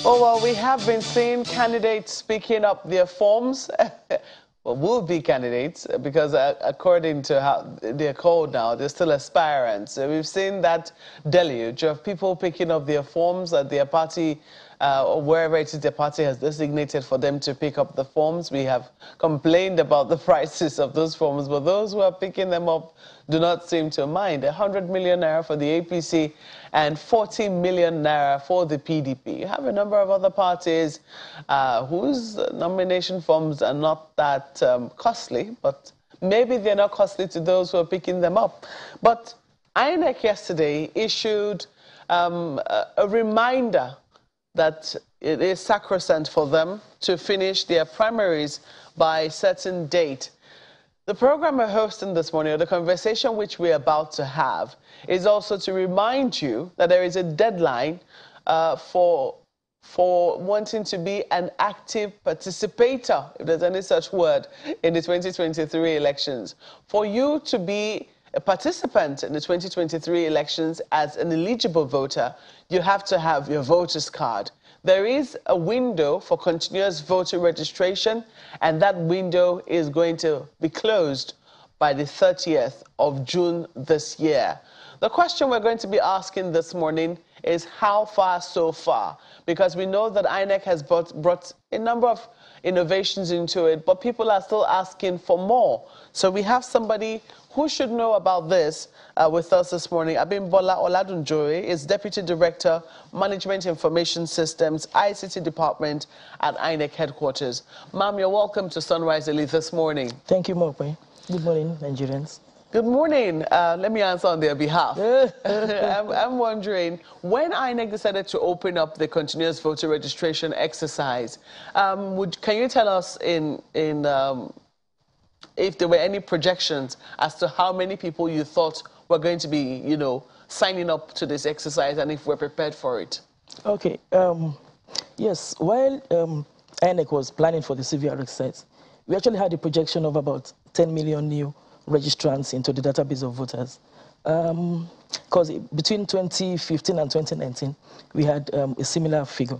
Oh, well, we have been seeing candidates picking up their forms. Well, will-be candidates, because according to how they're called now, they're still aspirants. So we've seen that deluge of people picking up their forms at their party, or wherever it is their party has designated for them to pick up the forms. We have complained about the prices of those forms, but those who are picking them up do not seem to mind. 100 million naira for the APC and 40 million naira for the PDP. You have a number of other parties whose nomination forms are not that costly, but maybe they're not costly to those who are picking them up. But INEC yesterday issued a reminder that it is sacrosanct for them to finish their primaries by a certain date. The program we're hosting this morning, or the conversation which we're about to have, is also to remind you that there is a deadline for wanting to be an active participator, if there's any such word, in the 2023 elections. For you to be a participant in the 2023 elections as an eligible voter, you have to have your voter's card. There is a window for continuous voter registration, and that window is going to be closed by the 30th of June this year. The question we're going to be asking this morning is how far so far? Because we know that INEC has brought a number of innovations into it, but people are still asking for more. So we have somebody who should know about this with us this morning. Abimbola Oladunjoye is Deputy Director, Management Information Systems, ICT Department at INEC Headquarters. Ma'am, you're welcome to Sunrise Elite this morning. Thank you, Mokwe. Good morning, Nigerians. Good morning. Let me answer on their behalf. I'm wondering, when INEC decided to open up the continuous voter registration exercise, can you tell us if there were any projections as to how many people you thought were going to be, signing up to this exercise, and if we're prepared for it? Okay. Yes, while INEC was planning for the CVR exercise, we actually had a projection of about 10 million new registrants into the database of voters. Because between 2015 and 2019, we had a similar figure.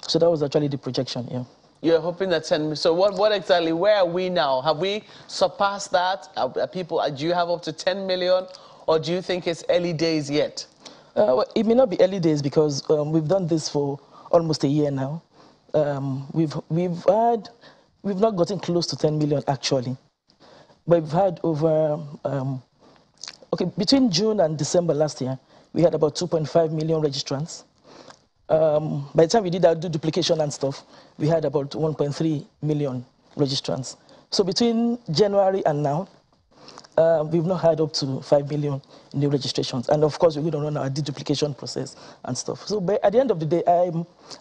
So that was actually the projection, yeah. You're hoping that 10 million. So what exactly, where are we now? Have we surpassed that? Do you have up to 10 million, or do you think it's early days yet? Well, it may not be early days because we've done this for almost a year now. We've not gotten close to 10 million actually. But we've had over, between June and December last year, we had about 2.5 million registrants. By the time we did our duplication and stuff, we had about 1.3 million registrants. So between January and now, we've not had up to 5 million new registrations. And of course, we're going to run our deduplication process and stuff. So at the end of the day,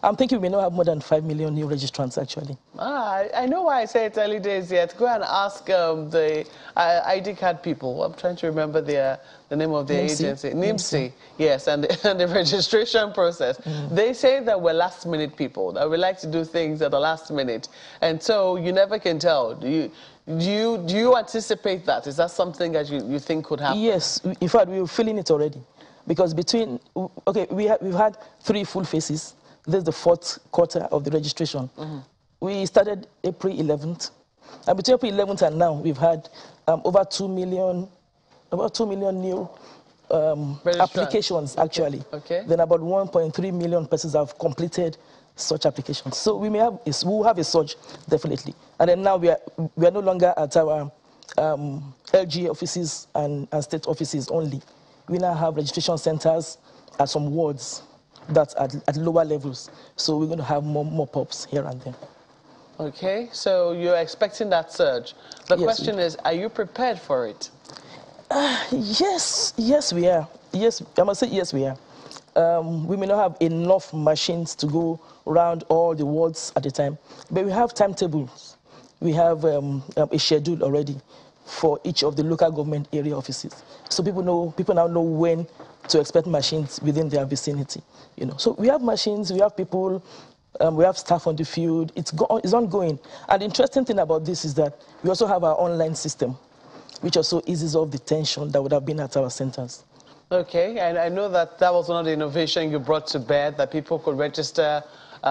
I'm thinking we may not have more than 5 million new registrants, actually. I know why I say it's early days yet. Go and ask the ID card people. I'm trying to remember the name of the agency. NIMSI. Yes, and the registration process. They say that we're last-minute people, that we like to do things at the last minute. And so you never can tell. Do you anticipate that? Is that something that you think could happen? Yes. In fact, we were feeling it already. Because we've had 3 full phases. This is the 4th quarter of the registration. We started April 11th. And between April 11th and now, we've had over 2 million new applications, actually. Okay. Then about 1.3 million persons have completed such applications. So we'll have a surge, definitely. And then now we are no longer at our LG offices and state offices only. We now have registration centers at some wards that's at lower levels. So we're going to have more pops here and there. Okay, so you're expecting that surge. The question is, are you prepared for it? Yes, we are. Yes, I must say yes, we are. We may not have enough machines to go around all the wards at a time, but we have timetables. We have a schedule already for each of the local government area offices. So people now know when to expect machines within their vicinity. So we have machines, we have people, we have staff on the field. It's ongoing. And the interesting thing about this is that we also have our online system, which also eases off the tension that would have been at our centers. Okay, and I know that was one of the innovations you brought to bear, that people could register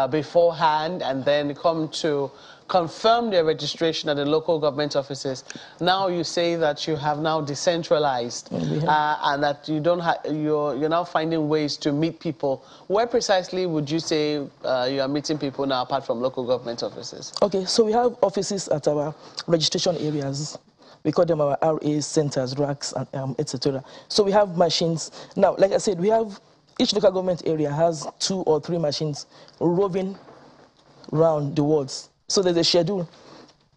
beforehand and then come to confirm their registration at the local government offices. Now you say that you have now decentralized and that you don't you're now finding ways to meet people. Where precisely would you say you are meeting people now apart from local government offices? Okay, so we have offices at our registration areas. We call them our RA centers, racks, and etc. So we have machines. Now, like I said, we have each local government area has 2 or 3 machines roving around the wards. So there's a schedule.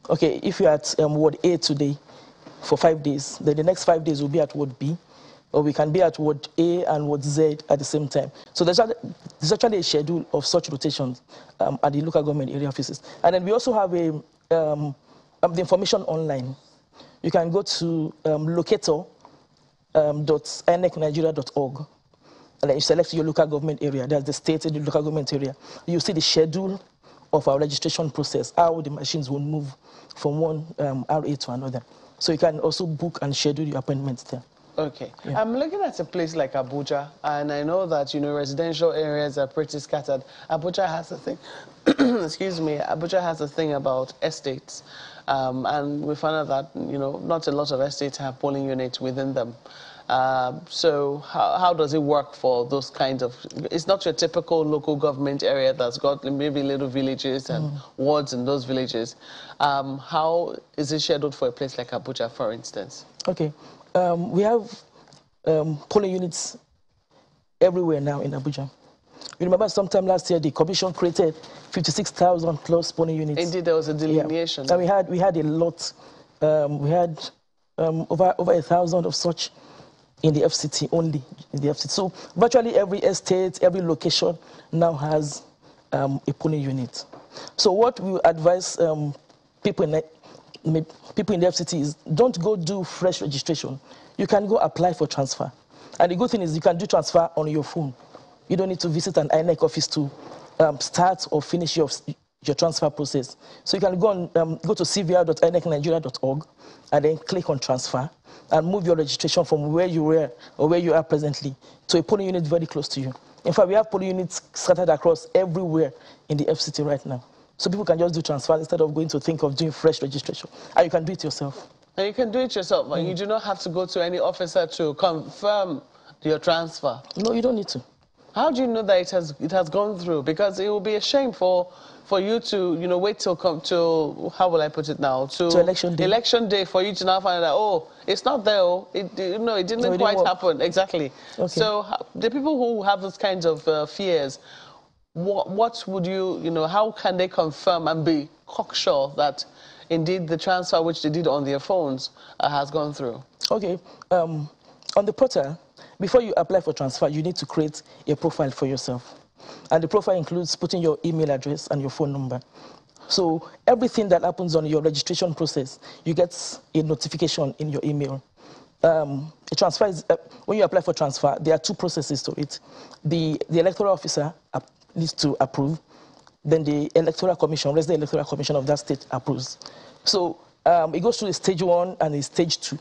Okay, if you're at Ward A today for 5 days, then the next 5 days will be at Ward B, or we can be at Ward A and Ward Z at the same time. So there's actually a schedule of such rotations at the local government area offices. And then we also have the information online. You can go to locator.inecnigeria.org. And then you select your local government area. That's the state and the local government area. You see the schedule of our registration process, how the machines will move from one RA to another. So you can also book and schedule your appointments there. Okay. Yeah. I'm looking at a place like Abuja, and I know that, residential areas are pretty scattered. Abuja has a thing, excuse me, Abuja has a thing about estates. And we found out that, not a lot of estates have polling units within them. So how does it work for those kinds of... It's not your typical local government area that's got maybe little villages and wards in those villages. How is it scheduled for a place like Abuja, for instance? Okay. We have polling units everywhere now in Abuja. You remember sometime last year the commission created 56,000 plus polling units. Indeed, there was a delineation. Yeah. And we had a lot. We had over 1,000 of such in the FCT, only in the FCT. So virtually every estate, every location now has a polling unit. So what we advise people in the FCT is don't go do fresh registration. You can go apply for transfer. And the good thing is you can do transfer on your phone. You don't need to visit an INEC office to start or finish your transfer process. So you can go to cvr.inecnigeria.org and then click on transfer and move your registration from where you were or where you are presently to a polling unit very close to you. In fact, we have polling units scattered across everywhere in the FCT right now. So people can just do transfer instead of going to think of doing fresh registration. And you can do it yourself. And you can do it yourself, but you do not have to go to any officer to confirm your transfer. No, you don't need to. How do you know that it has gone through? Because it will be a shame for you to wait till how will I put it now, to election day. Election day for you to now find out, oh, it's not there, it didn't quite happen. Exactly. Okay. So the people who have those kinds of fears, what would how can they confirm and be cocksure that indeed the transfer which they did on their phones has gone through? Okay. On the portal, before you apply for transfer, you need to create a profile for yourself. And the profile includes putting your email address and your phone number. So everything that happens on your registration process, you get a notification in your email. A transfer is, when you apply for transfer, there are 2 processes to it. The electoral officer needs to approve. Then the electoral commission, resident electoral commission of that state approves. So it goes through the stage 1 and the stage 2.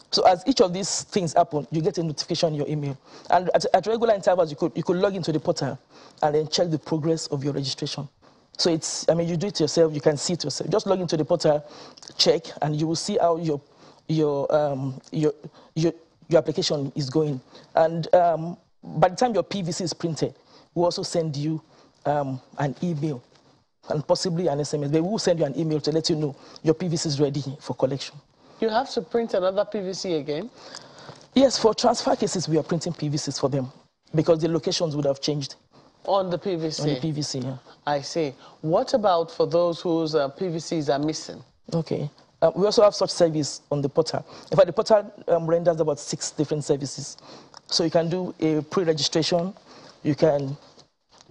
So as each of these things happen, you get a notification in your email. And at regular intervals, you could log into the portal and then check the progress of your registration. So you do it yourself, you can see it yourself. Just log into the portal, check, and you will see how your application is going. And by the time your PVC is printed, we'll also send you an email and possibly an SMS. But we will send you an email to let you know your PVC is ready for collection. You have to print another PVC again? Yes, for transfer cases, we are printing PVCs for them because the locations would have changed. On the PVC? On the PVC, yeah. I see. What about for those whose PVCs are missing? Okay. We also have such service on the portal. In fact, the portal renders about 6 different services. So you can do a pre-registration, you can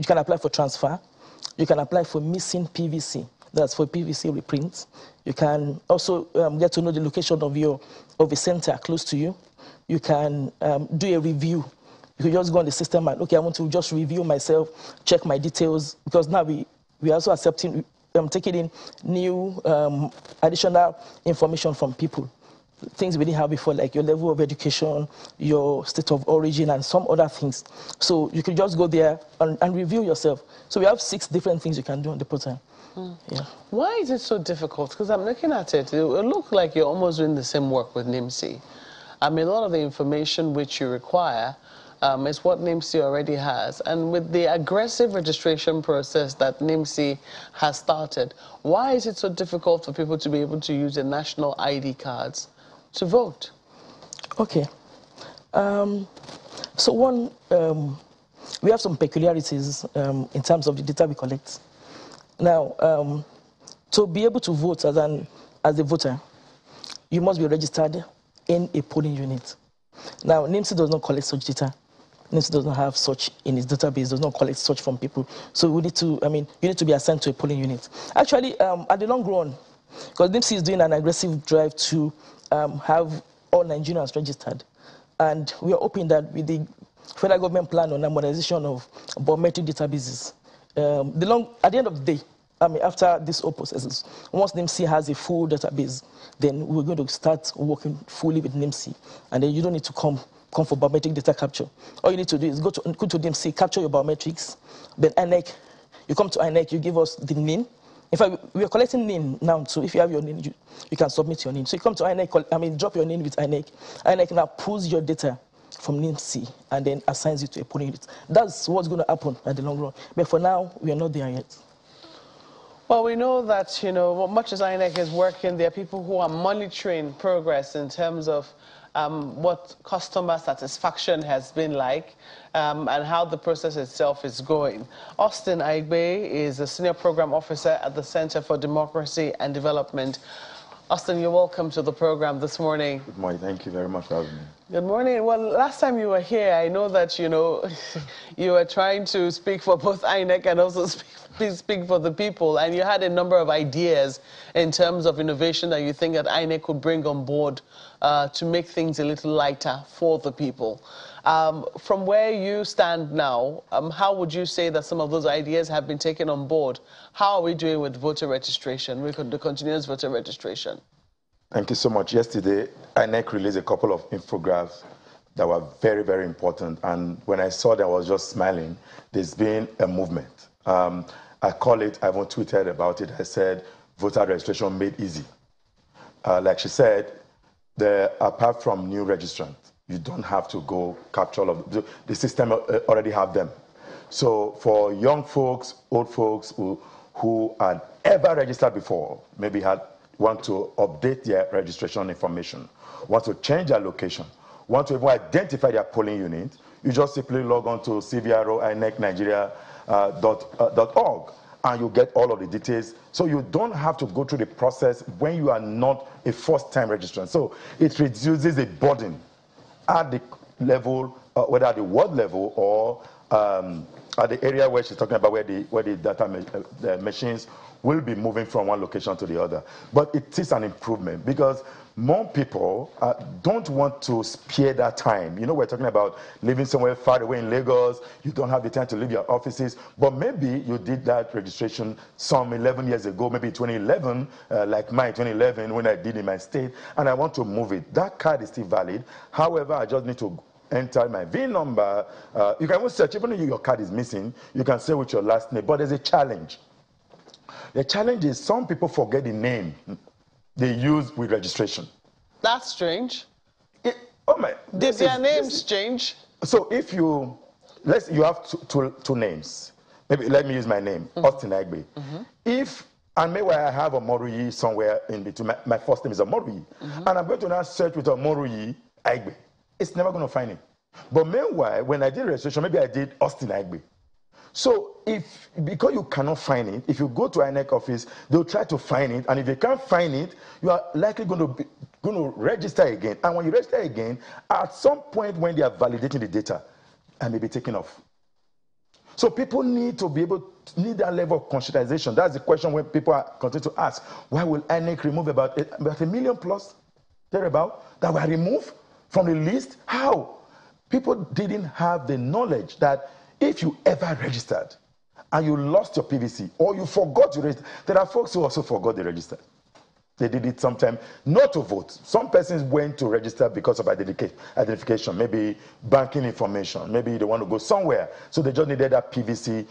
apply for transfer, you can apply for missing PVC. That's for PVC reprints. You can also get to know the location of a center close to you. You can do a review. You can just go on the system and, okay, I want to just review myself, check my details, because now we are also accepting, taking in new additional information from people. things we didn't have before, like your level of education, your state of origin, and some other things. So you can just go there and review yourself. So we have 6 different things you can do on the portal. Yeah. Why is it so difficult? Because I'm looking at it, it looks like you're almost doing the same work with NIMC. I mean, a lot of the information which you require is what NIMC already has. And with the aggressive registration process that NIMC has started, why is it so difficult for people to be able to use their national ID cards to vote? Okay. So one, we have some peculiarities in terms of the data we collect. Now, to be able to vote as a voter, you must be registered in a polling unit. Now, NIMC does not collect such data. NIMC does not have such in its database, does not collect such from people. So we need to, you need to be assigned to a polling unit. Actually, at the long run, because NIMC is doing an aggressive drive to have all Nigerians registered. And we are hoping that with the federal government plan on the modernization of biometric databases, at the end of the day, after this whole process, once NIMC has a full database, then we're going to start working fully with NIMC. And then you don't need to come for biometric data capture. All you need to do is go to NIMC, capture your biometrics, then INEC, you come to INEC, you give us the name. In fact, we are collecting name now, so if you have your name, you can submit your name. So you come to INEC, drop your name with INEC. INEC now pulls your data from NIMC and then assigns you to a polling unit. That's what's going to happen at the long run. But for now, we are not there yet. Well, we know that, much as INEC is working, there are people who are monitoring progress in terms of what customer satisfaction has been like and how the process itself is going. Austin Aigbe is a senior program officer at the Center for Democracy and Development. Austin, you're welcome to the program this morning. Good morning. Thank you very much for having me. Good morning. Well, last time you were here, I know that, you were trying to speak for both INEC and also speak for the people, and you had a number of ideas in terms of innovation that you think that INEC could bring on board to make things a little lighter for the people. From where you stand now, how would you say that some of those ideas have been taken on board? How are we doing with voter registration, the continuous voter registration? Thank you so much. Yesterday, INEC released a couple of infographics that were very, very important. And when I saw them, I was just smiling. There's been a movement. I call it, I even tweeted about it. I said, voter registration made easy. Like she said, apart from new registrants, you don't have to go capture all of them. The system already have them. So for young folks, old folks who had ever registered before, maybe want to update their registration information, want to change their location, want to even identify their polling unit, you just simply log on to cvro.inecnigeria.org and you get all of the details. So you don't have to go through the process when you are not a first-time registrant. So it reduces the burden at the level, whether at the world level or at the area where she's talking about where the data machines will be moving from one location to the other. But it is an improvement because more people don't want to spare that time. We're talking about living somewhere far away in Lagos. You don't have the time to leave your offices. But maybe you did that registration some 11 years ago, maybe 2011, like mine 2011 when I did in my state, and I want to move it. That card is still valid. However, I just need to enter my VIN number. You can even search, even if your card is missing, you can say with your last name. But there's a challenge. The challenge is some people forget the name they use with registration. That's strange. Did their names change? So if you have two names. Maybe let me use my name, Austin Aigbe. And maybe I have a Moruyi somewhere in between. My first name is Moruyi. And I'm going to now search with a Moruyi Aigbe. It's never going to find it. But meanwhile, when I did registration, maybe I did Austin Aigbe. So because you cannot find it, if you go to INEC office, they'll try to find it, and if they can't find it, you are likely going to register again. And when you register again, at some point when they are validating the data, it may be taken off. So people need to need that level of conscientization. That's the question when people continue to ask, why will INEC remove about 1 million plus, thereabout, that were removed from the list? How? People didn't have the knowledge that if you ever registered and you lost your PVC or you forgot to register, there are folks who also forgot they registered. They did it sometime not to vote. Some persons went to register because of identification, maybe banking information, maybe they want to go somewhere. So they just needed that PVC.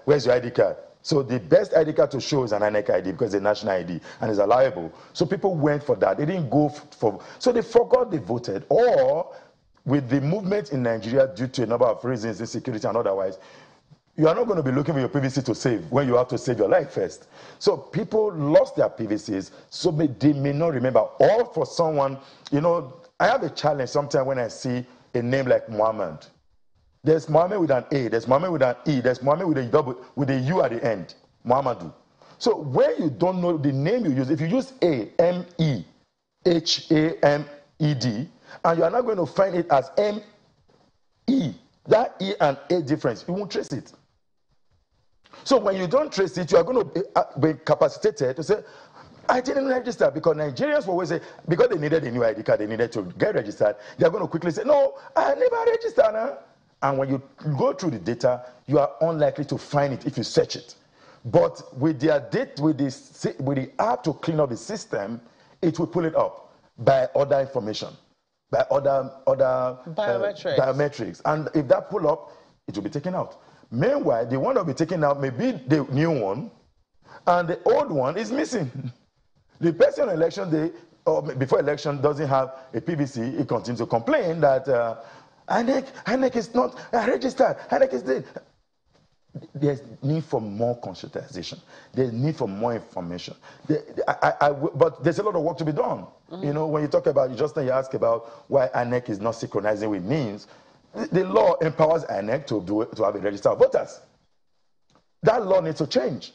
Where's your ID card? So the best ID card to show is an INEC ID because it's a national ID and it's allowable. So people went for that. They didn't go for, so they forgot they voted. Or with the movement in Nigeria due to a number of reasons, insecurity and otherwise, you are not going to be looking for your PVC to save when you have to save your life first. So people lost their PVCs, so they may not remember. Or for someone, you know, I have a challenge sometimes when I see a name like Muhammad. There's Muhammad with an A, there's Muhammad with an E, there's Muhammad with a U at the end, Muhammadu. So when you don't know the name you use, if you use A, M-E-H-A-M-E-D, and you are not going to find it as M-E, that E and A difference, you won't trace it. So when you don't trace it, you are going to be capacitated to say, I didn't register, because Nigerians will always say, because they needed a new ID card, they needed to get registered, they are going to quickly say, no, I never registered. Huh? And when you go through the data, you are unlikely to find it if you search it. But with the app to clean up the system, it will pull it up by other information, by other biometrics. And if that pull up, it will be taken out. Meanwhile, the one that will be taken out may be the new one, and the old one is missing. The person on election day, or before election, doesn't have a PVC. He continues to complain that INEC is not registered. INEC is dead. There's need for more consultation. There's need for more information. But there's a lot of work to be done. You know, when you talk about, you ask about why INEC is not synchronizing with NIMS. The law empowers INEC to have a register of voters. That law needs to change.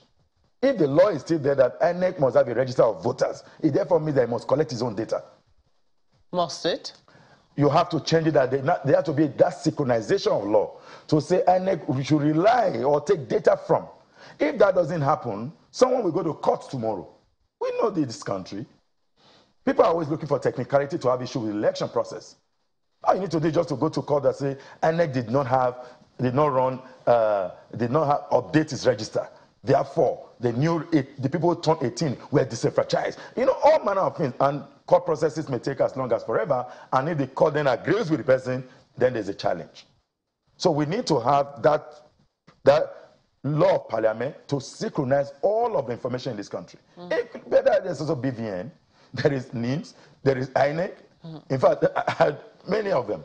If the law is still there that INEC must have a register of voters, it therefore means that it must collect its own data. Must it? You have to change it. That there has to be that synchronization of law to say INEC should rely or take data from. If that doesn't happen, someone will go to court tomorrow. We know this country. People are always looking for technicality to have issue with the election process. All you need to do is just to go to court and say INEC did not update its register. Therefore, the people who turned 18 were disenfranchised. You know, all manner of things. And court processes may take as long as forever. And if the court then agrees with the person, then there's a challenge. So we need to have that law of parliament to synchronize all of the information in this country. Better, there's also BVN, there is NIMS, there is INEC. In fact, I had many of them.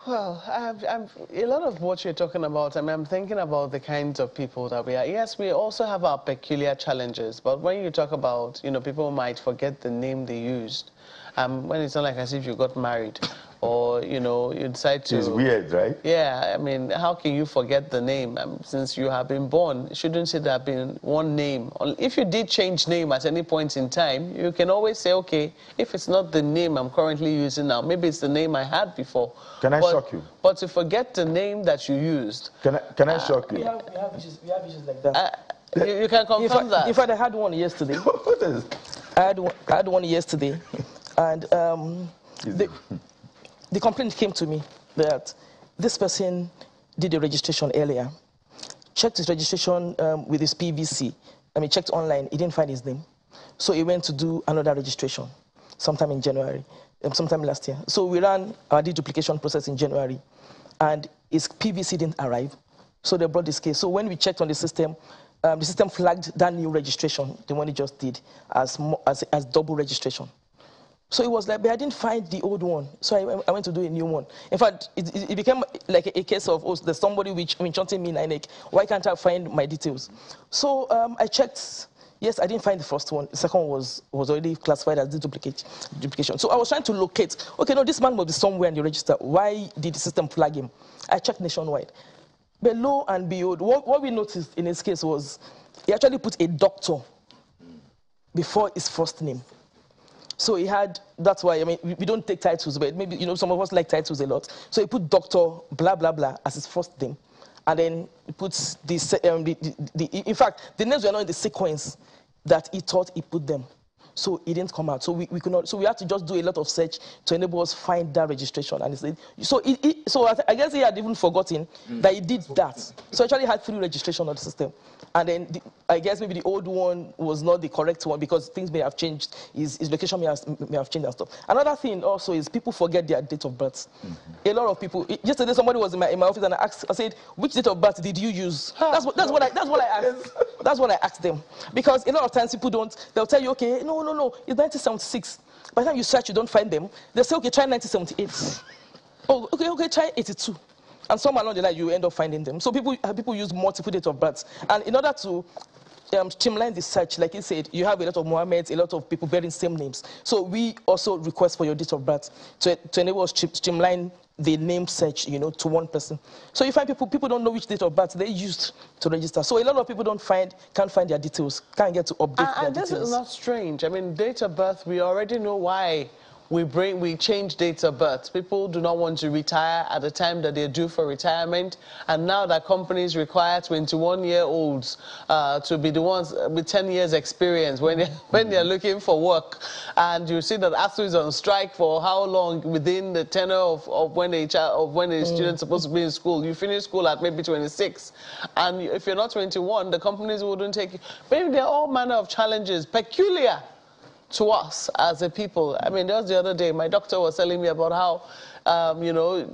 Well, a lot of what you're talking about, I mean, I'm thinking about the kinds of people that we are. Yes, we also have our peculiar challenges, but when you talk about, you know, people might forget the name they used. When it's not like as if you got married or, you know, you decide to... It's weird, right? Yeah, I mean, how can you forget the name? Since you have been born, shouldn't it have been one name? If you did change name at any point in time, you can always say, okay, if it's not the name I'm currently using now, maybe it's the name I had before. Can I shock you? But to forget the name that you used... Can I shock you? We have issues like that. You can confirm that. In fact, I had one yesterday. What is? I had one yesterday. And the complaint came to me that this person did the registration earlier, checked his registration with his PVC. I mean, checked online, he didn't find his name. So he went to do another registration sometime in January, sometime last year. So we ran our deduplication process in January, and his PVC didn't arrive. So they brought this case. So when we checked on the system flagged that new registration, the one he just did, as double registration. So it was like, but I didn't find the old one. So I went to do a new one. In fact, it became like a case of, oh, there's somebody chanting me in INEC. Why can't I find my details? So I checked. Yes, I didn't find the first one. The second one was already classified as duplication. So I was trying to locate, okay, no, this man must be somewhere in the register. Why did the system flag him? I checked nationwide. But lo and behold, what we noticed in his case was he actually put a doctor before his first name. So he had, that's why, I mean, we don't take titles, but maybe, you know, some of us like titles a lot. So he put Dr. blah, blah, blah as his first name. And then he puts in fact, the names were not in the sequence that he thought he put them. so it didn't come out. So we could not. So we had to just do a lot of search to enable us find that registration. And so I guess he had even forgotten that he did that. So actually had 3 registration on the system, and then I guess maybe the old one was not the correct one because things may have changed. His location may have changed and stuff. Another thing also is people forget their date of birth. A lot of people. Yesterday somebody was in my office and I said, which date of birth did you use? That's what I asked. That's what I asked them. Because a lot of times people they'll tell you, okay, no, it's 1976. By the time you search, you don't find them. They say, okay, try 1978. Oh, okay, try 82. And somewhere along the line, you end up finding them. So people use multiple dates of birth. And in order to streamline the search, like he said, you have a lot of Mohammeds, a lot of people bearing same names. So we also request for your date of birth to enable us to streamline the name search, to one person. So you find people don't know which date of birth they used to register. So a lot of people can't find their details, can't get to update their details. This is not strange. I mean, date of birth, we already know why we change dates of birth. People do not want to retire at the time that they're due for retirement, and now that companies require 21-year-olds to be the ones with 10 years experience when they're looking for work. And you see that ASU is on strike for how long within the tenure of when a student's supposed to be in school. You finish school at maybe 26, and if you're not 21, the companies wouldn't take you. Maybe there are all manner of challenges peculiar to us as a people. I mean, just the other day, my doctor was telling me about how,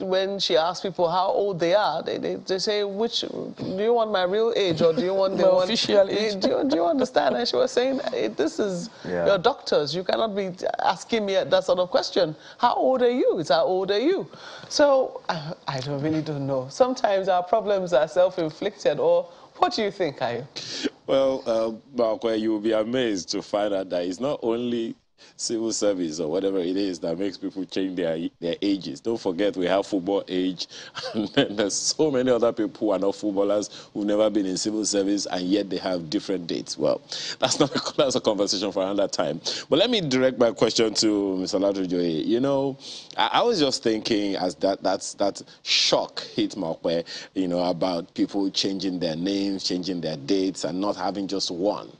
when she asks people how old they are, they say, do you want my real age or do you want the official age? Do you understand? And she was saying, this is your doctors. You cannot be asking me that sort of question. How old are you? It's how old are you? So I really don't know. Sometimes our problems are self-inflicted, or what do you think, Ayo? Well, Markwe, you will be amazed to find out that it's not only civil service or whatever it is that makes people change their ages. Don't forget we have football age, and then there's so many other people who are not footballers who've never been in civil service, and yet they have different dates. Well, that's a conversation for another time. But let me direct my question to Mr. Ladrojoye. I was just thinking as that shock hit Markwe, about people changing their names, changing their dates, and not having just one.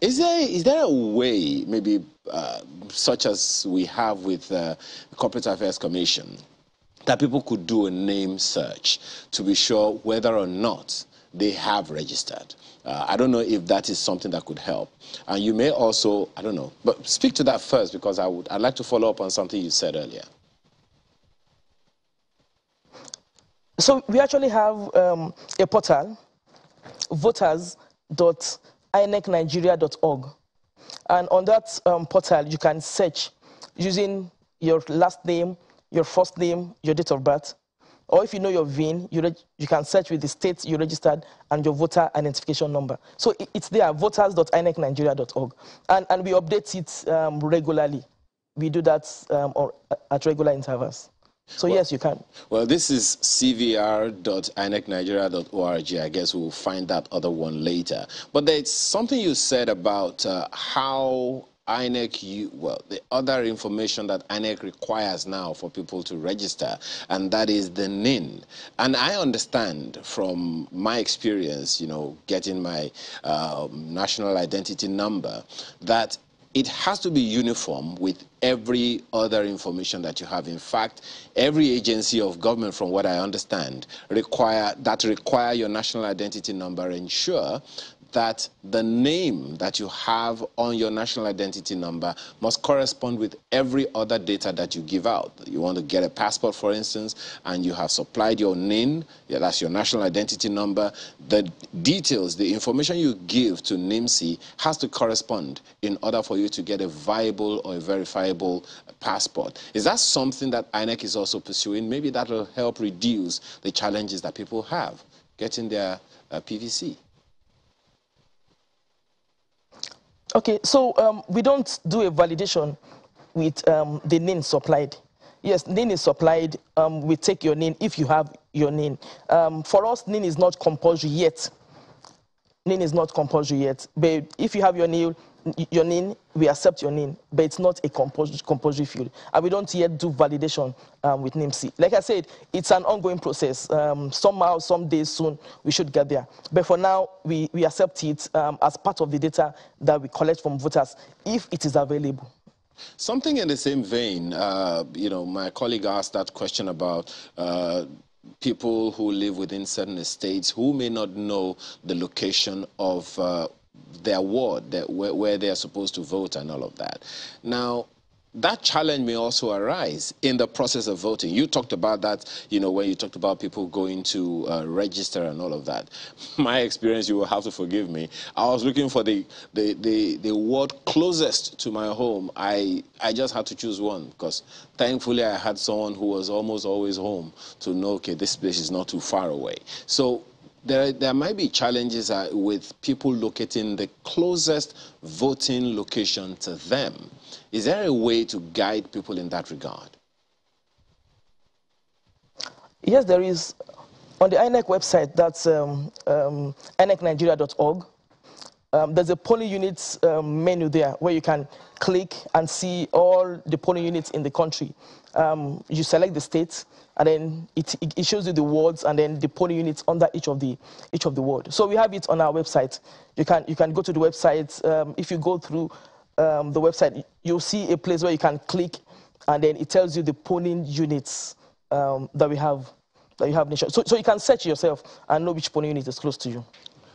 Is there a way, maybe such as we have with the Corporate Affairs Commission, that people could do a name search to be sure whether or not they have registered? I don't know if that is something that could help. And you may also, I don't know, but speak to that first, because I'd like to follow up on something you said earlier. So we actually have a portal, voters.inecnigeria.org. And on that portal, you can search using your last name, your first name, your date of birth. Or if you know your VIN, you can search with the state you registered and your voter identification number. So it's there, voters.inecnigeria.org. And we update it regularly. We do that at regular intervals. So yes, you can. Well, this is cvr.inecnigeria.org. I guess we'll find that other one later. But there's something you said about how INEC, the other information that INEC requires now for people to register, and that is the NIN. And I understand from my experience, getting my national identity number, that it has to be uniform with every other information that you have. In fact, every agency of government, from what I understand, require your national identity number ensure that the name that you have on your national identity number must correspond with every other data that you give out. You want to get a passport, for instance, and you have supplied your NIN, that's your national identity number. The details, the information you give to NIMC has to correspond in order for you to get a viable or a verifiable passport. Is that something that INEC is also pursuing? Maybe that will help reduce the challenges that people have getting their PVC. Okay, so we don't do a validation with the NIN supplied. Yes, NIN is supplied. We take your NIN if you have your NIN. For us, NIN is not compulsory yet. NIN is not compulsory yet. But if you have your NIN, we accept your NIN, but it's not a compulsory field. And we don't yet do validation with NIMC. Like I said, it's an ongoing process. Somehow, some days soon, we should get there. But for now, we accept it as part of the data that we collect from voters, if it is available. Something in the same vein, you know, my colleague asked that question about people who live within certain estates who may not know the location of their ward, where they are supposed to vote and all of that. Now, that challenge may also arise in the process of voting. You talked about that, you know, when you talked about people going to register and all of that. My experience, you will have to forgive me, I was looking for the ward closest to my home. I just had to choose one because thankfully I had someone who was almost always home to know, okay, this place is not too far away. So there might be challenges with people locating the closest voting location to them. Is there a way to guide people in that regard? Yes, there is. On the INEC website, that's inecnigeria.org, there's a polling units menu there where you can click and see all the polling units in the country. You select the state, and then it shows you the wards and then the polling units under each of the ward. So we have it on our website. You can go to the website. If you go through the website, you'll see a place where you can click, and then it tells you the polling units that you have nationwide. So you can search yourself and know which polling unit is close to you.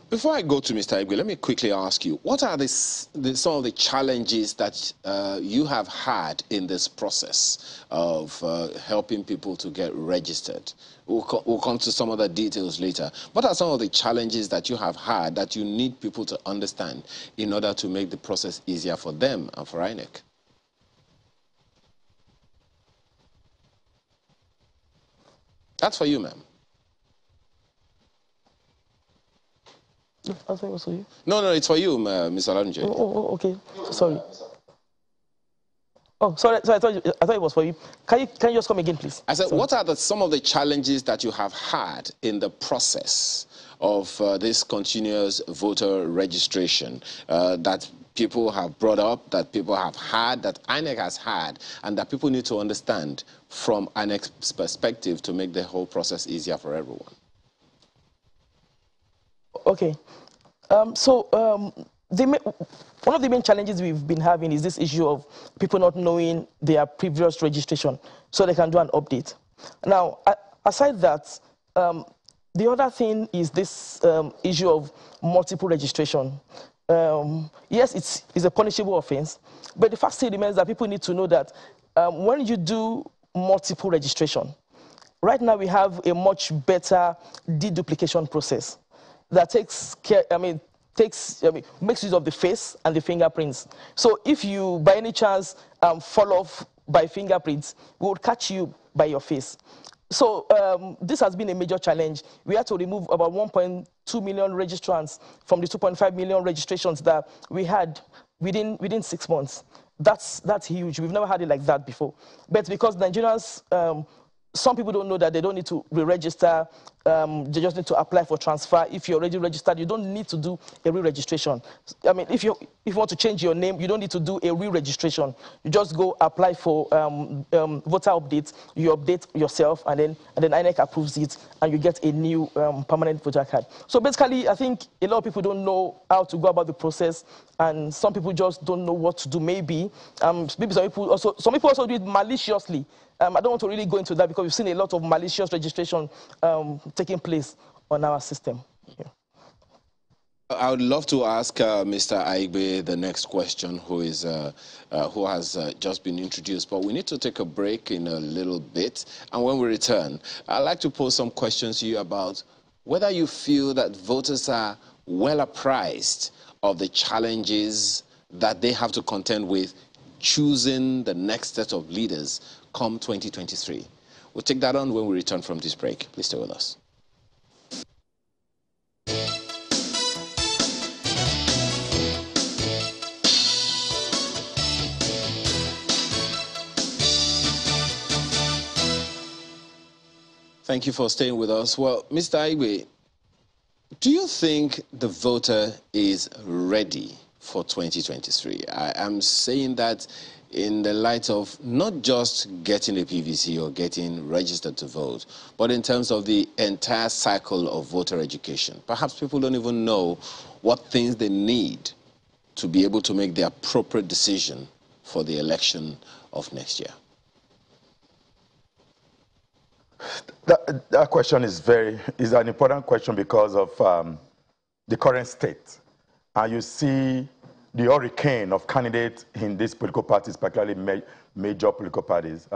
Before I go to Mr. Aigbe, let me quickly ask you, what are some of the challenges that you have had in this process of helping people to get registered? We'll come to some of the details later. What are some of the challenges that you have had that you need people to understand in order to make the process easier for them and for INEC? That's for you, ma'am. I thought it was for you. No, it's for you, Mr. Alanji. Oh, okay. Sorry. Oh, sorry. I thought it was for you. Can you just come again, please? I said, sorry. What are some of the challenges that you have had in the process of this continuous voter registration that people have brought up, that people have had, that INEC has had, and that people need to understand from INEC's perspective to make the whole process easier for everyone? Okay. One of the main challenges we've been having is this issue of people not knowing their previous registration so they can do an update. Now, aside that, the other thing is this issue of multiple registration. Yes, it's a punishable offense, but the fact still remains that people need to know that when you do multiple registration, right now we have a much better deduplication process that makes use of the face and the fingerprints. So if you, by any chance, fall off by fingerprints, we would catch you by your face. So this has been a major challenge. We had to remove about 1.2 million registrants from the 2.5 million registrations that we had within 6 months. That's huge. We've never had it like that before. But because Nigerians, some people don't know that they don't need to re-register. They just need to apply for transfer. If you're already registered, you don't need to do a re-registration. I mean, if you want to change your name, you don't need to do a re-registration. You just go apply for voter updates. You update yourself, and then INEC approves it, and you get a new permanent voter card. So basically, I think a lot of people don't know how to go about the process, and some people just don't know what to do. Maybe some people also do it maliciously. I don't want to really go into that because we've seen a lot of malicious registration taking place on our system. Yeah. I would love to ask Mr. Aigbe the next question, who has just been introduced, but we need to take a break in a little bit. And when we return, I'd like to pose some questions to you about whether you feel that voters are well apprised of the challenges that they have to contend with choosing the next set of leaders come 2023. We'll take that on when we return from this break. Please stay with us. Thank you for staying with us. Well, Mr. Aigbe, Do you think the voter is ready for 2023? I am saying that in the light of not just getting a PVC or getting registered to vote, but in terms of the entire cycle of voter education. Perhaps people don't even know what things they need to be able to make the appropriate decision for the election of next year. That question is an important question because of the current state. And you see the hurricane of candidates in these political parties, particularly major political parties.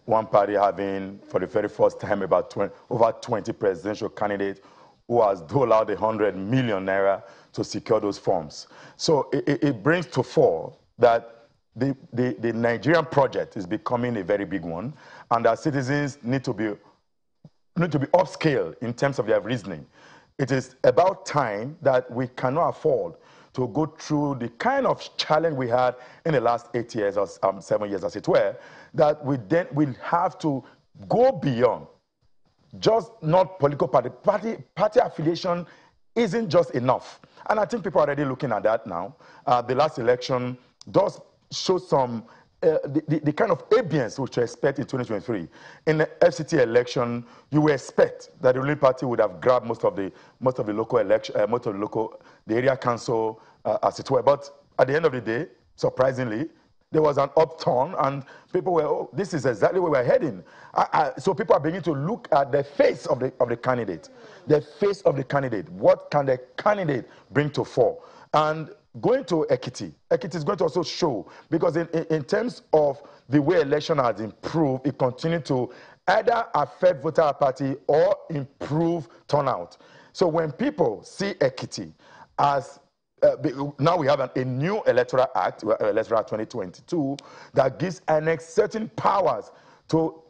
One party having, for the very first time, over 20 presidential candidates who has doled out 100 million naira to secure those forms. So it brings to fore that the Nigerian project is becoming a very big one, and our citizens need to be upscaled in terms of their reasoning. It is about time that we cannot afford to go through the kind of challenge we had in the last 8 years or 7 years, as it were, that we then will have to go beyond just not political party affiliation isn't just enough. And I think people are already looking at that now. The last election does show some the kind of ambience which you expect in 2023. In the FCT election, you would expect that the ruling party would have grabbed most of the local election, the area council, as it were. But at the end of the day, surprisingly, there was an upturn, and people were, oh, this is exactly where we're heading. So people are beginning to look at the face of the candidate, the face of the candidate. What can the candidate bring to fore? And going to Ekiti is going to also show, because in terms of the way election has improved, it continued to either affect voter apathy or improve turnout. So when people see Ekiti as now we have a new electoral act, Electoral 2022, that gives INEC certain powers to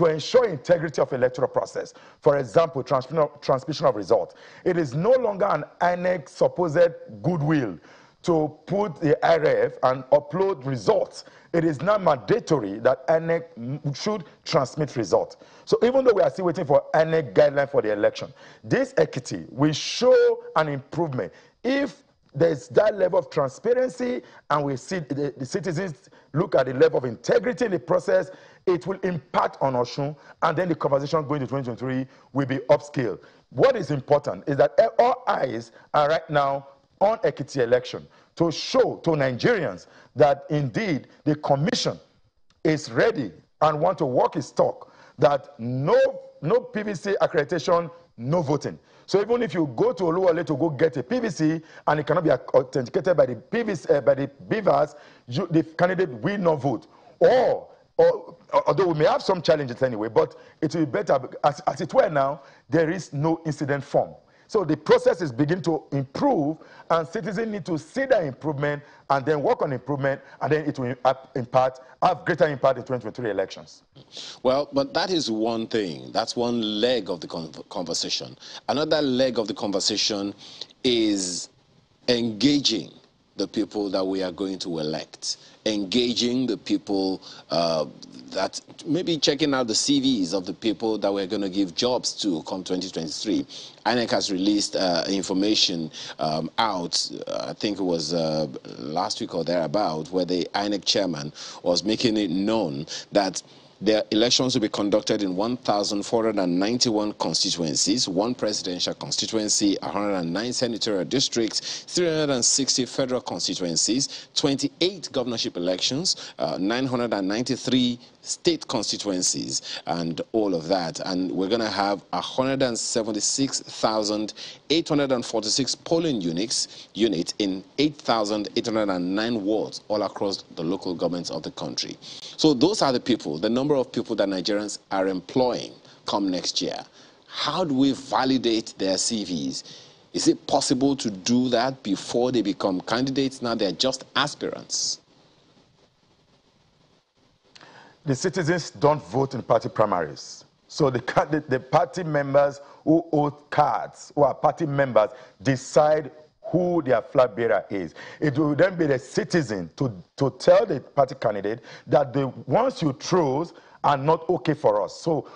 ensure integrity of electoral process. For example, transmission of results. It is no longer an INEC supposed goodwill to put the IRF and upload results. It is now mandatory that INEC should transmit results. So even though we are still waiting for INEC guideline for the election, this equity will show an improvement if there's that level of transparency, and we see the citizens look at the level of integrity in the process. It will impact on Osun, and then the conversation going to 2023 will be upscale. What is important is that all eyes are right now on Ekiti election to show to Nigerians that indeed the commission is ready and want to walk its talk, that no PVC accreditation, no voting. So even if you go to Oluwole to go get a PVC and it cannot be authenticated by the PVC, by the beavers, the candidate will not vote. Or although we may have some challenges anyway, but it will be better, as it were now, there is no incident form. So the process is beginning to improve, and citizens need to see that improvement and then work on improvement, and then it will have greater impact in 2023 elections. Well, but that is one thing. That's one leg of the conversation. Another leg of the conversation is engaging the people that we are going to elect, engaging the people that maybe checking out the CVs of the people that we're going to give jobs to come 2023. INEC has released information out, I think it was last week or thereabout, where the INEC chairman was making it known that the elections will be conducted in 1,491 constituencies, 1 presidential constituency, 109 senatorial districts, 360 federal constituencies, 28 governorship elections, 993 state constituencies, and all of that. And we're going to have 176,846 polling units in 8,809 wards all across the local governments of the country. So those are the people, the number of people that Nigerians are employing come next year. How do we validate their CVs? Is it possible to do that before they become candidates? Now they're just aspirants. The citizens don't vote in party primaries. So the party members who hold cards, who are party members, decide who their flag bearer is. It will then be the citizen to tell the party candidate that the ones you chose are not okay for us. So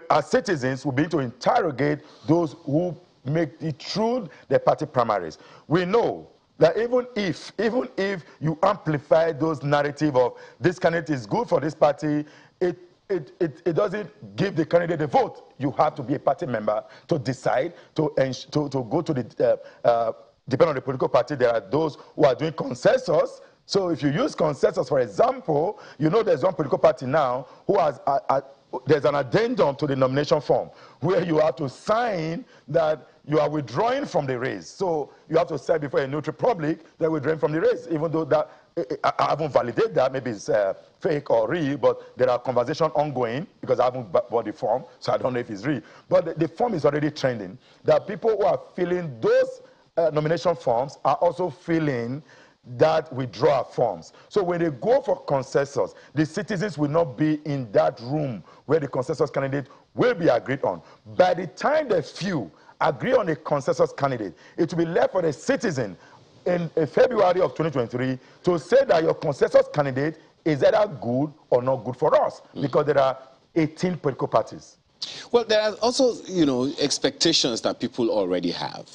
as citizens, we'll begin to interrogate those who make it through the party primaries. We know that even if you amplify those narrative of this candidate is good for this party, it doesn't give the candidate a vote. You have to be a party member to decide to go to the depending on the political party. There are those who are doing consensus. So if you use consensus, for example, you know there's one political party now who has there's an addendum to the nomination form where you have to sign that you are withdrawing from the race. So you have to say before a neutral public that we're withdrawing from the race, even though that I haven't validated that, maybe it's fake or real, but there are conversations ongoing because I haven't bought the form, so I don't know if it's real. But the form is already trending. There are people who are filling those nomination forms are also filling that withdrawal forms. So when they go for consensus, the citizens will not be in that room where the consensus candidate will be agreed on. By the time the few agree on a consensus candidate, it will be left for the citizen in February of 2023 to say that your consensus candidate is either good or not good for us, because there are 18 political parties. Well, there are also, expectations that people already have.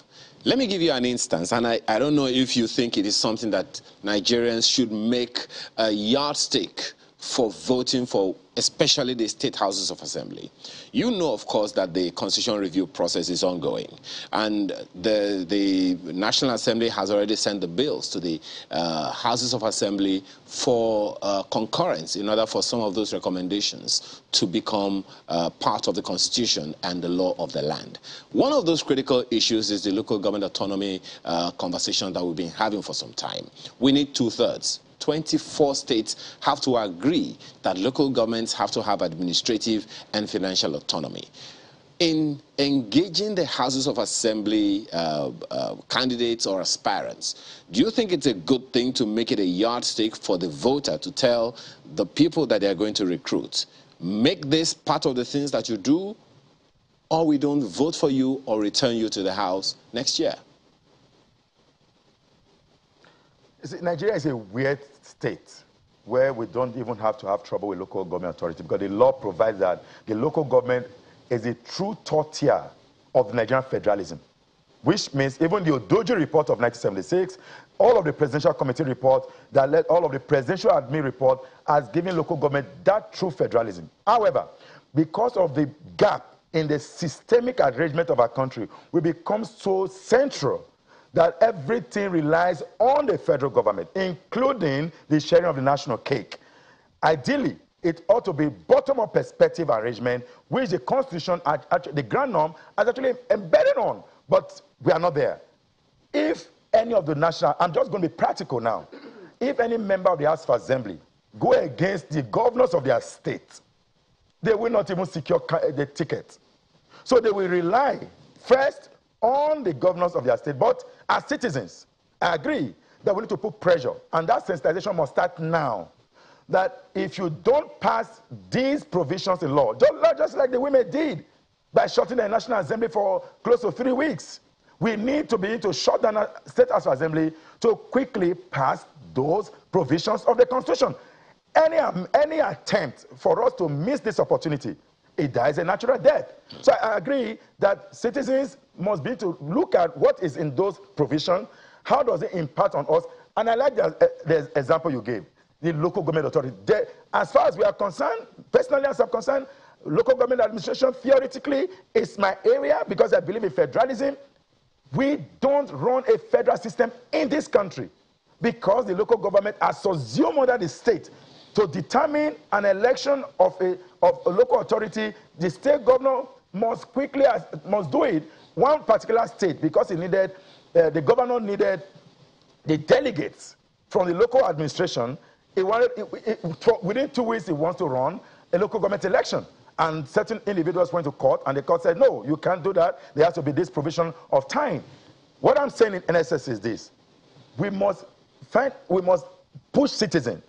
Let me give you an instance, and I don't know if you think it is something that Nigerians should make a yardstick for voting for, especially the state houses of assembly. You know, of course, that the constitutional review process is ongoing, and the National Assembly has already sent the bills to the houses of assembly for concurrence in order for some of those recommendations to become part of the constitution and the law of the land. One of those critical issues is the local government autonomy conversation that we've been having for some time. We need 2/3. 24 states have to agree that local governments have to have administrative and financial autonomy. In engaging the houses of assembly candidates or aspirants, do you think it's a good thing to make it a yardstick for the voter to tell the people that they're going to recruit, make this part of the things that you do, or we don't vote for you or return you to the house next year? See, Nigeria is a weird state where we don't even have to have trouble with local government authority, because the law provides that the local government is a true third tier of Nigerian federalism, which means even the Odoji report of 1976, all of the presidential committee report that led all of the presidential admin report has given local government that true federalism. However, because of the gap in the systemic arrangement of our country, we become so central that everything relies on the federal government, including the sharing of the national cake. Ideally, it ought to be bottom-up perspective arrangement, which the Constitution, the grand norm, has actually embedded on, but we are not there. If any of the national, I'm just going to be practical now, if any member of the House of Assembly go against the governors of their state, they will not even secure the ticket. So they will rely first on the governors of their state, but as citizens, I agree that we need to put pressure, and that sensitization must start now, that if you don't pass these provisions in law, just like the women did by shutting the National Assembly for close to 3 weeks, we need to begin to shut down the State House of Assembly to quickly pass those provisions of the Constitution. Any attempt for us to miss this opportunity, it dies a natural death. So I agree that citizens must be to look at what is in those provisions, how does it impact on us, and I like the example you gave, the local government authority. As far as we are concerned, personally as I'm concerned, local government administration theoretically is my area because I believe in federalism. We don't run a federal system in this country because the local government has assumed under the state to determine an election of a local authority. The state governor must do it. One particular state, because the governor needed the delegates from the local administration. Within 2 weeks, he wants to run a local government election. And certain individuals went to court, and the court said, no, you can't do that. There has to be this provision of time. What I'm saying in NSS is this. We must push citizens.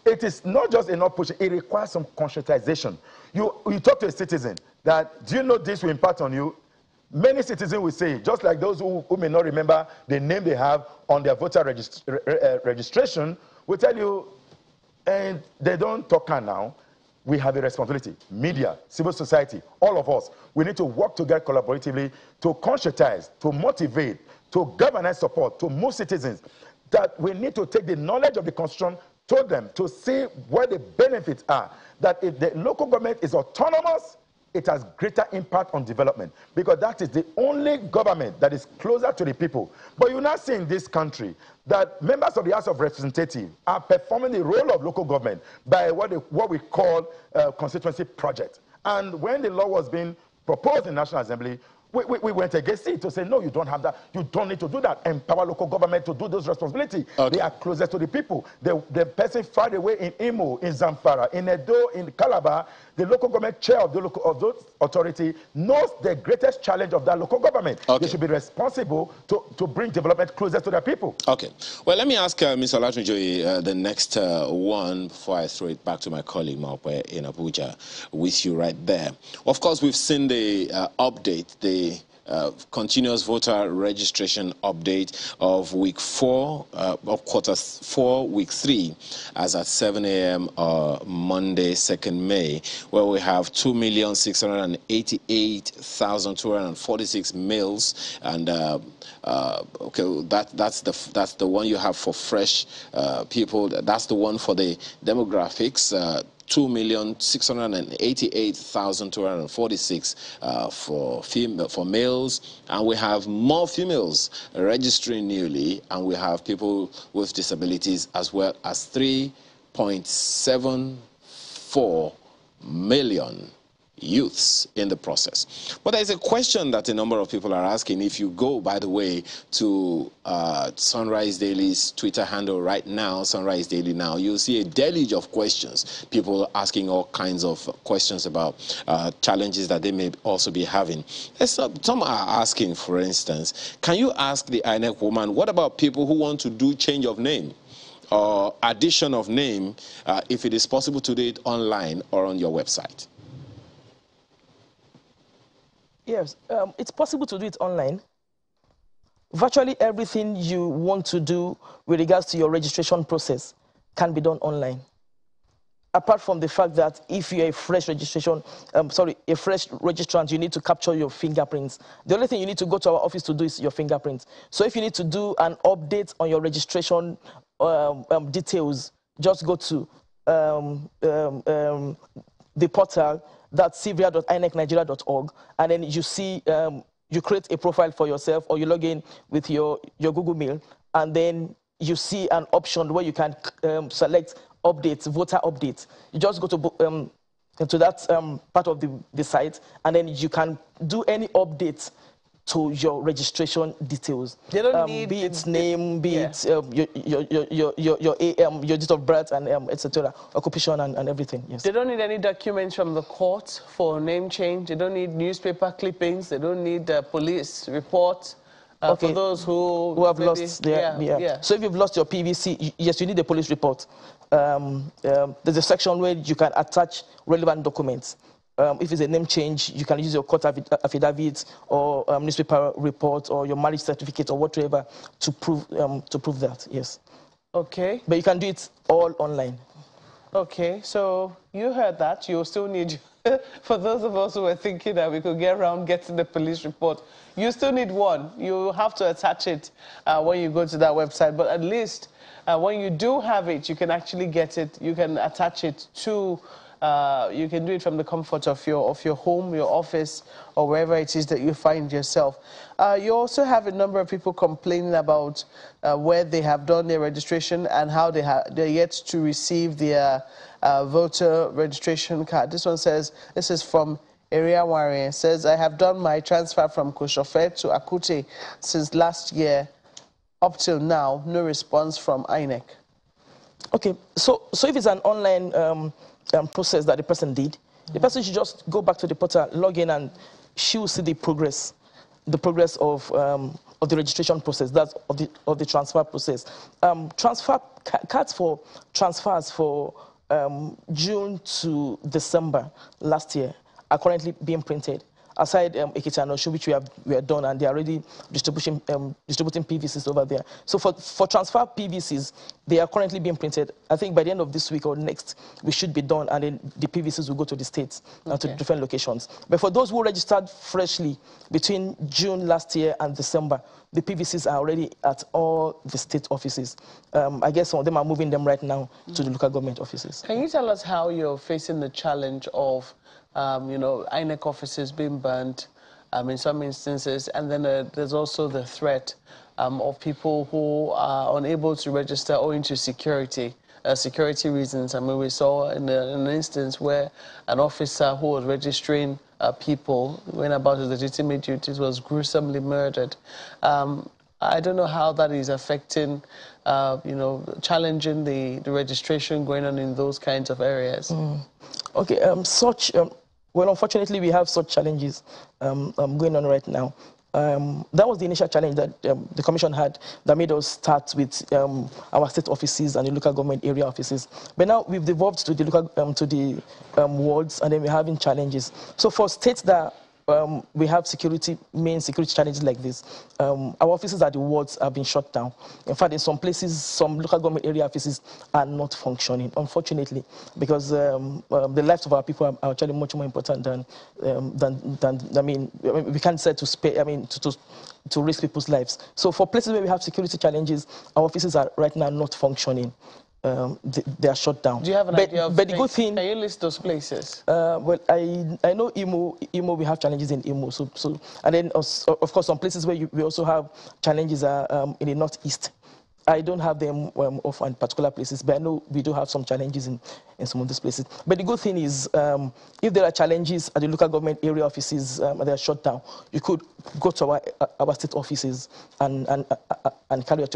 It is not just enough pushing, it requires some conscientization. You talk to a citizen that, do you know this will impact on you? Many citizens will say, just like those who may not remember the name they have on their voter registration, will tell you, and they don't talk now, we have a responsibility. Media, civil society, all of us, we need to work together collaboratively to conscientize, to motivate, to governance support, to move citizens, that we need to take the knowledge of the Constitution to them to see where the benefits are. That if the local government is autonomous, it has greater impact on development, because that is the only government that is closer to the people. But you now see in this country that members of the House of Representatives are performing the role of local government by what we call constituency project. And when the law was being proposed in National Assembly, we went against it to say, no, you don't have that. You don't need to do that. Empower local government to do those responsibilities. Okay. They are closest to the people. The person far away in Imo, in Zamfara, in Edo, in Calabar, the local government chair of those authority knows the greatest challenge of that local government. Okay. They should be responsible to bring development closer to their people. Okay. Well, let me ask Ms. Olatunjoye the next one before I throw it back to my colleague Maupe in Abuja with you right there. Of course, we've seen the update, the continuous voter registration update of week 4, of quarter 4, week 3, as at 7 a.m. Monday, 2nd May, where we have 2,688,246 males, and okay, that's the one you have for fresh people. That's the one for the demographics. 2,688,246 for males, and we have more females registering newly, and we have people with disabilities as well as 3.74 million youths in the process. But there's a question that a number of people are asking. If you go, by the way, to Sunrise Daily's Twitter handle right now, Sunrise Daily Now, you'll see a deluge of questions. People asking all kinds of questions about challenges that they may also be having. Some are asking, for instance, can you ask the INEC woman, what about people who want to do change of name or addition of name, if it is possible to do it online or on your website? Yes, it's possible to do it online. Virtually everything you want to do with regards to your registration process can be done online. Apart from the fact that if you're a fresh registration, a fresh registrant, you need to capture your fingerprints. The only thing you need to go to our office to do is your fingerprints. So if you need to do an update on your registration details, just go to the portal, that's civia.inecnigeria.org, and then you see, you create a profile for yourself, or you log in with your Google Mail, and then you see an option where you can select updates, voter updates. You just go to that part of the site, and then you can do any updates to your registration details. They don't need, be it name, be it your date of birth, and etc., occupation and everything. Yes. They don't need any documents from the court for name change. They don't need newspaper clippings. They don't need police reports. Okay. For those who have lost their So if you've lost your PVC, yes, you need a police report. There's a section where you can attach relevant documents. If it's a name change, you can use your court affidavit or newspaper report or your marriage certificate or whatever to prove that. Yes. Okay. But you can do it all online. Okay. So you heard that. You still need, for those of us who were thinking that we could get around getting the police report, you still need one. You have to attach it when you go to that website. But at least when you do have it, you can actually get it. You can attach it to. You can do it from the comfort of your home, your office, or wherever it is that you find yourself. You also have a number of people complaining about where they have done their registration and how they're yet to receive their voter registration card. This one says, this is from Area Warrior, says, I have done my transfer from Koshofe to Akute since last year. Up till now, no response from INEC. Okay, so if it's an online process that the person did, the person should just go back to the portal, log in, and she will see the progress of the registration process, that's of the transfer process. Cards for transfers for June to December last year are currently being printed, aside Ekiti and Oshu, which we are done, and they are already distributing PVCs over there. So for transfer PVCs, they are currently being printed. I think by the end of this week or next, we should be done, and then the PVCs will go to the states and to different locations. But for those who registered freshly between June last year and December, the PVCs are already at all the state offices. I guess some of them are moving them right now to the local government offices. Can you tell us how you're facing the challenge of, you know, INEC offices being burnt in some instances, and then there's also the threat of people who are unable to register owing to security reasons? I mean, we saw in an instance where an officer who was registering people went about his legitimate duties was gruesomely murdered. I don't know how that is affecting, you know, challenging the registration going on in those kinds of areas. Okay, well, unfortunately, we have such challenges going on right now. That was the initial challenge that the Commission had that made us start with our state offices and the local government area offices. But now we've devolved to the local wards, and then we're having challenges. So for states that we have main security challenges like this, our offices at the wards have been shut down. In fact, in some places, some local government area offices are not functioning, unfortunately, because the lives of our people are actually much more important than I mean, we can't say to spare, I mean, to risk people's lives. So for places where we have security challenges, our offices are right now not functioning. They are shut down. Do you have an idea of the good thing? Can you list those places? Well, I know Imo, we have challenges in Imo. So and then of course some places where we also have challenges are in the northeast. I don't have them off on particular places, but I know we do have some challenges in some of these places. But the good thing is, if there are challenges at the local government area offices and they are shut down, you could go to our state offices and carry out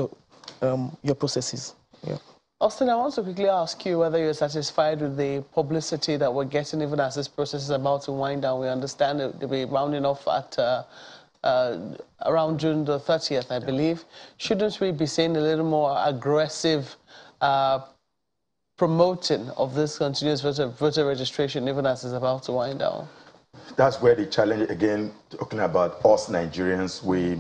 your processes. Yeah. Austin, I want to quickly ask you whether you're satisfied with the publicity that we're getting, even as this process is about to wind down. We understand it will be rounding off at around June the 30th, I believe. Shouldn't we be seeing a little more aggressive promoting of this continuous voter registration, even as it's about to wind down? That's where the challenge, again, talking about us Nigerians, we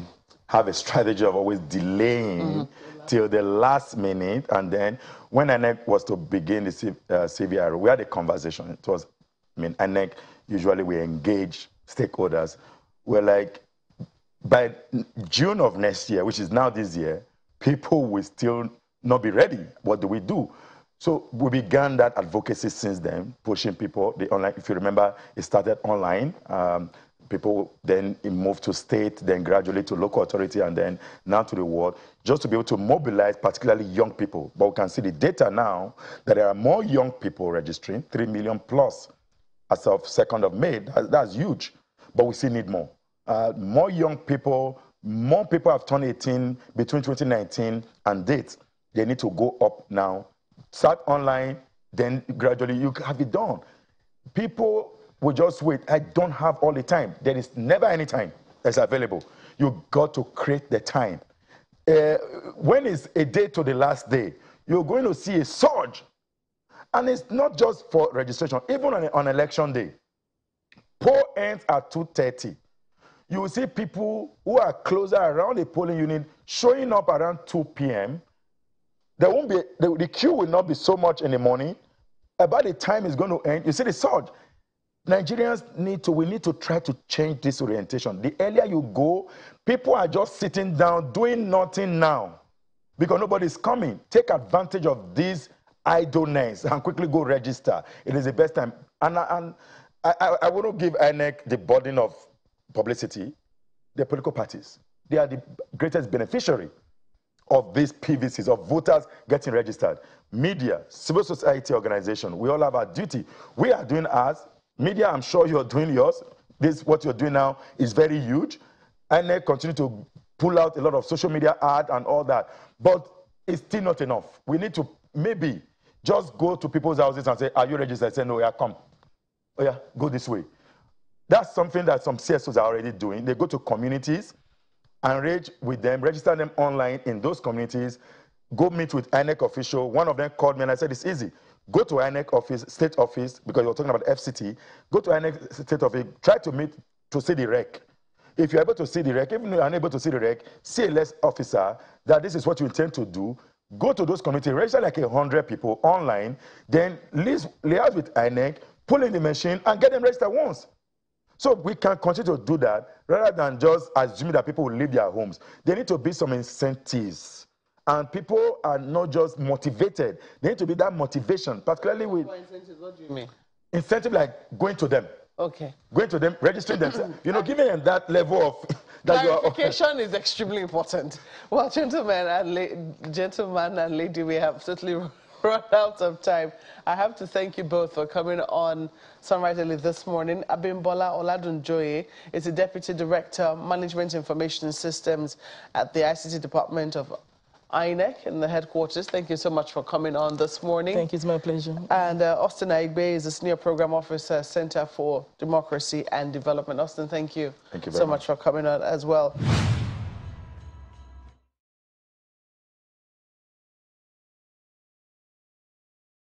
have a strategy of always delaying till the last minute, and then when INEC was to begin the CVR, we had a conversation. It was, I mean, INEC, usually we engage stakeholders. We're like, by June of next year, which is now this year, people will still not be ready. What do we do? So we began that advocacy since then, pushing people. The online, if you remember, it started online. People then moved to state, then gradually to local authority, and then now to the world, just to be able to mobilize particularly young people. But we can see the data now that there are more young people registering, 3 million plus as of 2nd of May. That's huge, but we still need more. More young people, more people have turned 18 between 2019 and date. They need to go up now. Start online, then gradually you have it done. People will just wait. I don't have all the time. There is never any time that's available. You got to create the time. When it's a day to the last day, you're going to see a surge. And it's not just for registration. Even on election day, poll ends at 2:30. You will see people who are closer around the polling unit showing up around 2 p.m. There won't be, the queue will not be so much in the morning. About the time it's going to end, you see the surge. Nigerians we need to try to change this orientation. The earlier you go, people are just sitting down, doing nothing now because nobody's coming. Take advantage of this idleness and quickly go register. It is the best time. And I want to give INEC the burden of publicity. The political parties, they are the greatest beneficiary of these PVCs, of voters getting registered. Media, civil society organization, we all have our duty. We are doing ours. Media, I'm sure you're doing yours. What you're doing now is very huge. INEC continue to pull out a lot of social media ad and all that. But it's still not enough. We need to maybe just go to people's houses and say, are you registered? Say, no, yeah, come. Oh, yeah, go this way. That's something that some CSOs are already doing. They go to communities, engage with them, register them online in those communities, go meet with INEC official. One of them called me and I said, it's easy. Go to INEC office, state office, because you're talking about FCT. Go to INEC state office, try to to see the rec. If you're able to see the rec, even if you're unable to see the rec, see a less officer that this is what you intend to do. Go to those communities, register like 100 people online, then liaise with INEC, pull in the machine, and get them registered once. So we can continue to do that rather than just assuming that people will leave their homes. There need to be some incentives. And people are not just motivated. There need to be that motivation, particularly with... Incentives, what do you mean? Incentive like going to them. Okay. Going to them, registering themselves. You know, giving them that level of... Clarification is extremely important. Well, gentlemen and lady, we have totally run out of time. I have to thank you both for coming on Sunrise Early this morning. Abimbola Oladunjoye is the Deputy Director, Management Information Systems at the ICT Department of INEC in the headquarters. Thank you so much for coming on this morning. Thank you, it's my pleasure. And Austin Aigbe is the Senior Program Officer, Center for Democracy and Development. Austin, thank you so much for coming on as well.